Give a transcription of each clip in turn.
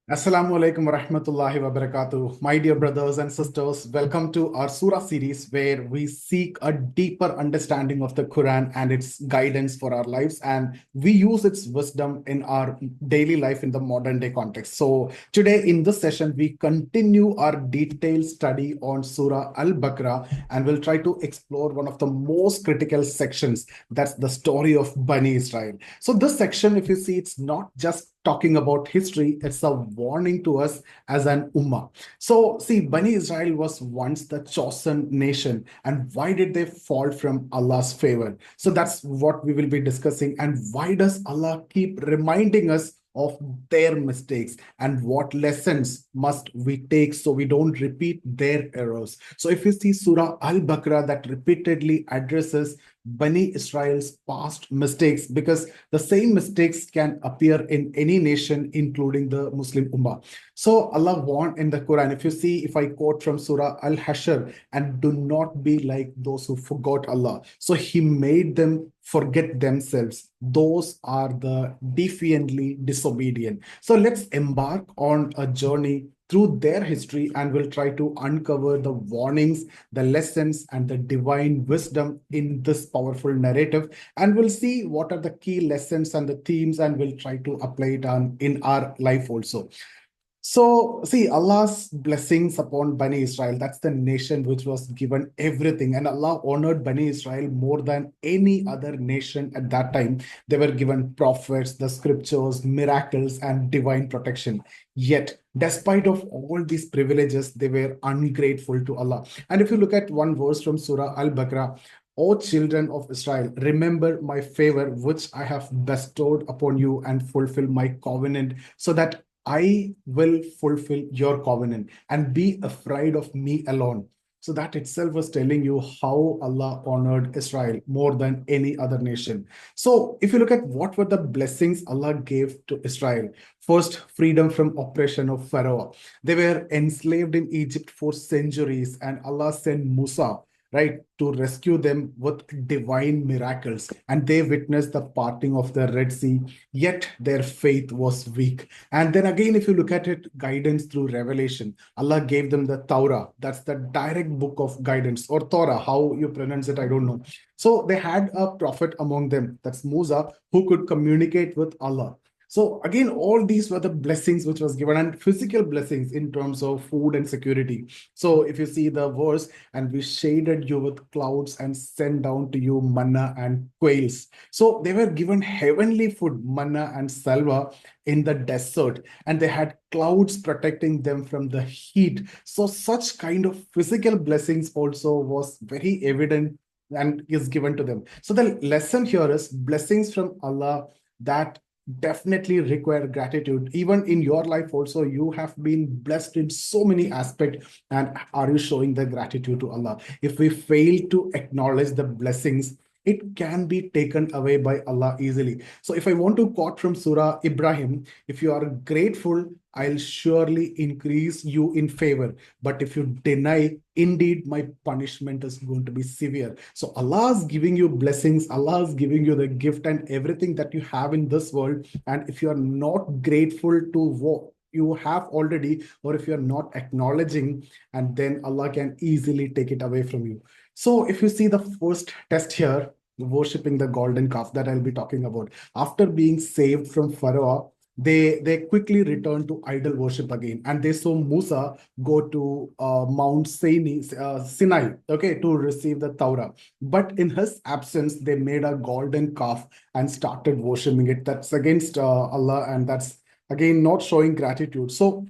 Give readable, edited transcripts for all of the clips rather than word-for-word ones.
Assalamu alaikum wa rahmatullahi wa barakatuh. My dear brothers and sisters, welcome to our Surah series where we seek a deeper understanding of the Quran and its guidance for our lives. And we use its wisdom in our daily life in the modern day context. So, today in this session, we continue our detailed study on Surah Al-Baqarah and we'll try to explore one of the most critical sections, that's the story of Bani Israel. So, this section, if you see, it's not just talking about history, it's a warning to us as an ummah. So, see, Bani Israel was once the chosen nation, and why did they fall from Allah's favor? So, that's what we will be discussing. And why does Allah keep reminding us of their mistakes and what lessons must we take so we don't repeat their errors? So, if you see Surah Al Baqarah, that repeatedly addresses Bani Israel's past mistakes because the same mistakes can appear in any nation, including the Muslim Ummah. So Allah warned in the Quran, if you see, if I quote from Surah Al-Hashr, and do not be like those who forgot Allah. So He made them forget themselves. Those are the defiantly disobedient. So let's embark on a journey through their history and we'll try to uncover the warnings, the lessons, and the divine wisdom in this powerful narrative. And we'll see what are the key lessons and the themes, and we'll try to apply it on in our life also. So, see, Allah's blessings upon Bani Israel, that's the nation which was given everything. And Allah honored Bani Israel more than any other nation at that time. They were given prophets, the scriptures, miracles, and divine protection. Yet, despite of all these privileges, they were ungrateful to Allah. And if you look at one verse from Surah Al-Baqarah, O children of Israel, remember my favor which I have bestowed upon you and fulfill my covenant so that I will fulfill your covenant and be afraid of me alone. So that itself was telling you how Allah honored Israel more than any other nation. So if you look at what were the blessings Allah gave to Israel, first, freedom from oppression of Pharaoh. They were enslaved in Egypt for centuries, and Allah sent Musa, right, to rescue them with divine miracles. And they witnessed the parting of the Red Sea, yet their faith was weak. And then again, if you look at it, guidance through revelation. Allah gave them the Torah. That's the direct book of guidance, or Torah, how you pronounce it, I don't know. So they had a prophet among them, that's Musa, who could communicate with Allah. So again, all these were the blessings which was given, and physical blessings in terms of food and security. So if you see the verse, and we shaded you with clouds and sent down to you manna and quails. So they were given heavenly food, manna and salva in the desert, and they had clouds protecting them from the heat. So such kind of physical blessings also was very evident and is given to them. So the lesson here is blessings from Allah that definitely require gratitude. Even in your life also, you have been blessed in so many aspects, and are you showing the gratitude to Allah? If we fail to acknowledge the blessings, it can be taken away by Allah easily. So if I want to quote from Surah Ibrahim, if you are grateful, I'll surely increase you in favor. But if you deny, indeed my punishment is going to be severe. So Allah is giving you blessings, Allah is giving you the gift and everything that you have in this world. And if you are not grateful to what you have already, or if you're not acknowledging, and then Allah can easily take it away from you. So if you see the first test here, worshipping the golden calf that I'll be talking about, after being saved from Pharaoh, they quickly returned to idol worship again, and they saw Musa go to Mount Sinai, okay, to receive the Torah. But in his absence, they made a golden calf and started worshiping it. That's against Allah, and that's again not showing gratitude. So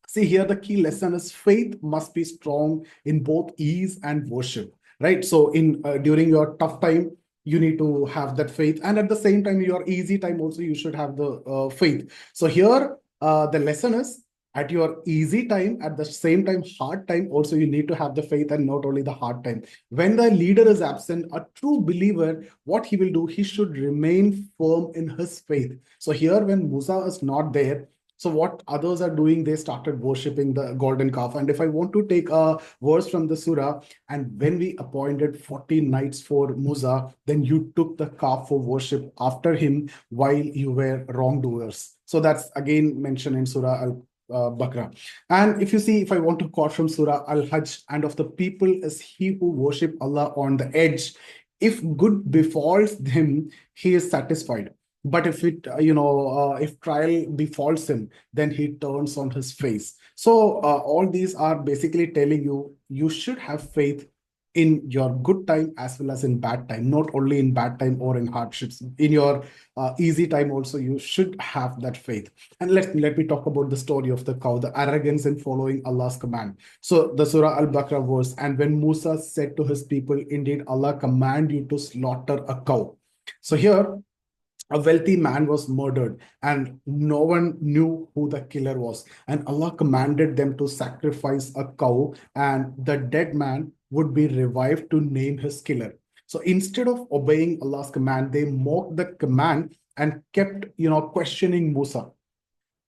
see here, the key lesson is faith must be strong in both ease and worship, right? So in during your tough time, you need to have that faith, and at the same time, your easy time also, you should have the faith. So here, the lesson is at your easy time, at the same time, hard time also, you need to have the faith, and not only the hard time. When the leader is absent, a true believer, what he will do, he should remain firm in his faith. So here, when Musa is not there, So what others are doing, they started worshipping the golden calf. And if I want to take a verse from the surah, and when we appointed 40 nights for Musa, then you took the calf for worship after him while you were wrongdoers. So that's again mentioned in Surah Al-Baqarah. And if you see, if I want to quote from Surah Al-Hajj, and of the people is he who worship Allah on the edge. If good befalls him, he is satisfied. But if if trial befalls him, then he turns on his face. So all these are basically telling you, you should have faith in your good time as well as in bad time, not only in bad time or in hardships. In your easy time also, you should have that faith. And let me talk about the story of the cow, the arrogance in following Allah's command. So the Surah Al-Baqarah verse, and when Musa said to his people, indeed Allah command you to slaughter a cow. So here a wealthy man was murdered and no one knew who the killer was, and Allah commanded them to sacrifice a cow, and the dead man would be revived to name his killer. So instead of obeying Allah's command, they mocked the command and kept questioning Musa.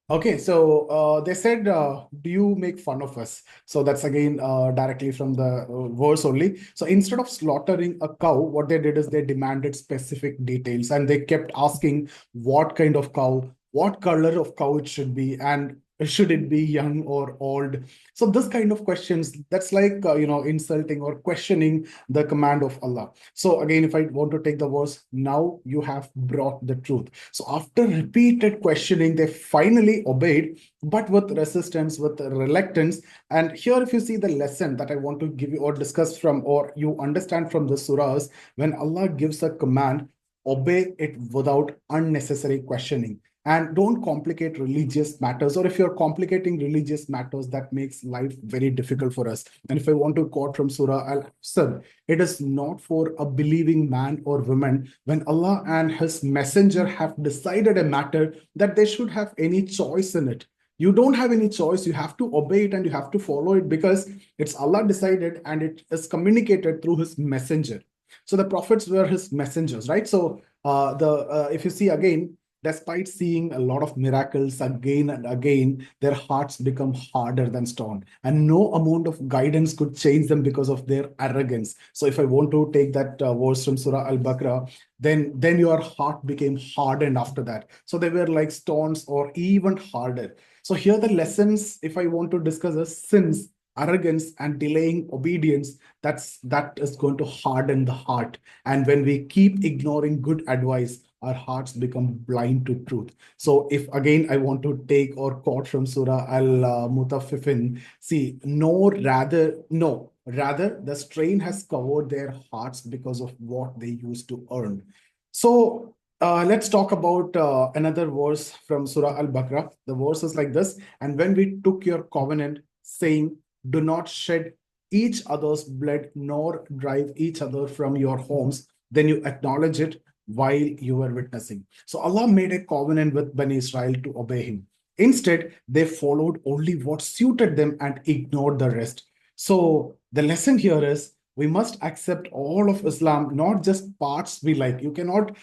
Okay, so they said, do you make fun of us? So that's again directly from the verse only. So instead of slaughtering a cow, what they did is they demanded specific details, and they kept asking what kind of cow, what color of cow it should be, and should it be young or old? So this kind of questions, that's like, insulting or questioning the command of Allah. So again, if I want to take the verse, now you have brought the truth. So after repeated questioning, they finally obeyed, but with resistance, with reluctance. And here, if you see the lesson that I want to give you or discuss from, or you understand from the surahs, when Allah gives a command, obey it without unnecessary questioning. And don't complicate religious matters, or if you're complicating religious matters, that makes life very difficult for us. And if I want to quote from Surah Al-Asr, it is not for a believing man or woman, when Allah and his messenger have decided a matter, that they should have any choice in it. You don't have any choice. You have to obey it and you have to follow it, because it's Allah decided and it is communicated through his messenger. So the prophets were his messengers, right? So if you see again, despite seeing a lot of miracles again and again, their hearts become harder than stone, and no amount of guidance could change them because of their arrogance. So if I want to take that verse from Surah Al-Baqarah, then your heart became hardened after that. So they were like stones or even harder. So here the lessons, if I want to discuss, is sins, arrogance, and delaying obedience, that is going to harden the heart. And when we keep ignoring good advice, our hearts become blind to truth. So if again I want to take or quote from Surah Al-Mutaffifin, see, rather the strain has covered their hearts because of what they used to earn. So let's talk about another verse from Surah Al-Baqarah. The verse is like this, and when we took your covenant, saying, do not shed each other's blood, nor drive each other from your homes, then you acknowledge it while you were witnessing. So Allah made a covenant with Bani Israel to obey him. Instead, they followed only what suited them and ignored the rest. So the lesson here is, we must accept all of Islam, not just parts we like. You cannot,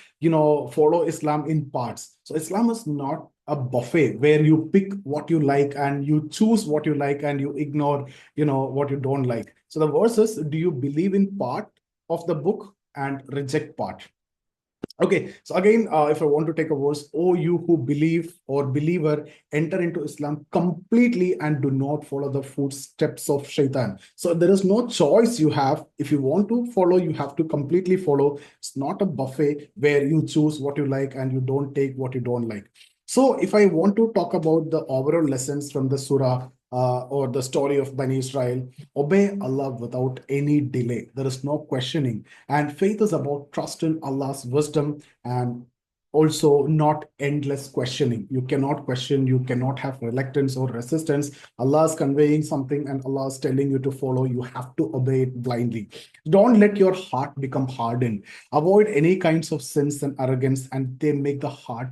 follow Islam in parts. So Islam is not a buffet where you pick what you like and you choose what you like and you ignore, what you don't like. So the verse is, do you believe in part of the book and reject part? Okay, so again, if I want to take a verse, oh, you who believe or believer, enter into Islam completely and do not follow the footsteps of Shaitan. So there is no choice you have. If you want to follow, you have to completely follow. It's not a buffet where you choose what you like and you don't take what you don't like. So if I want to talk about the overall lessons from the surah, or the story of Bani Israel, obey Allah without any delay. There is no questioning. And faith is about trust in Allah's wisdom, and also not endless questioning. You cannot question, you cannot have reluctance or resistance. Allah is conveying something and Allah is telling you to follow. You have to obey it blindly. Don't let your heart become hardened. Avoid any kinds of sins and arrogance, and they make the heart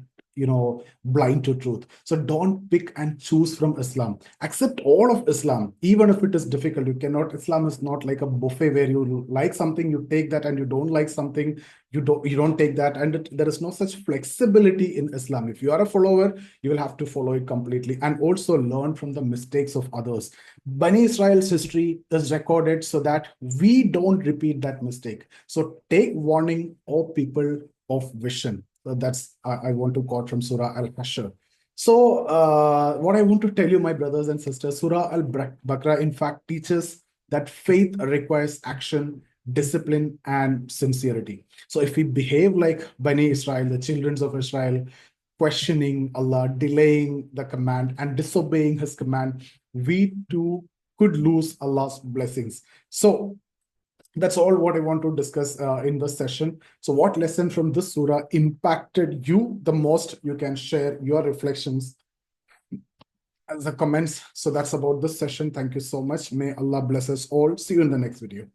blind to truth. So don't pick and choose from Islam. Accept all of Islam, even if it is difficult. You cannot, Islam is not like a buffet where you like something, you take that, and you don't like something, you don't take that. And there is no such flexibility in Islam. If you are a follower, you will have to follow it completely, and also learn from the mistakes of others. Bani Israel's history is recorded so that we don't repeat that mistake. So take warning, O people of vision. So that's I want to quote from Surah Al-Hashr. So what I want to tell you, my brothers and sisters, Surah Al-Baqarah in fact teaches that faith requires action, discipline, and sincerity. So if we behave like Bani Israel, the children of Israel, questioning Allah, delaying the command, and disobeying His command, we too could lose Allah's blessings. So that's all what I want to discuss in this session. So what lesson from this surah impacted you the most? You can share your reflections as the comments. So that's about this session. Thank you so much. May Allah bless us all. See you in the next video.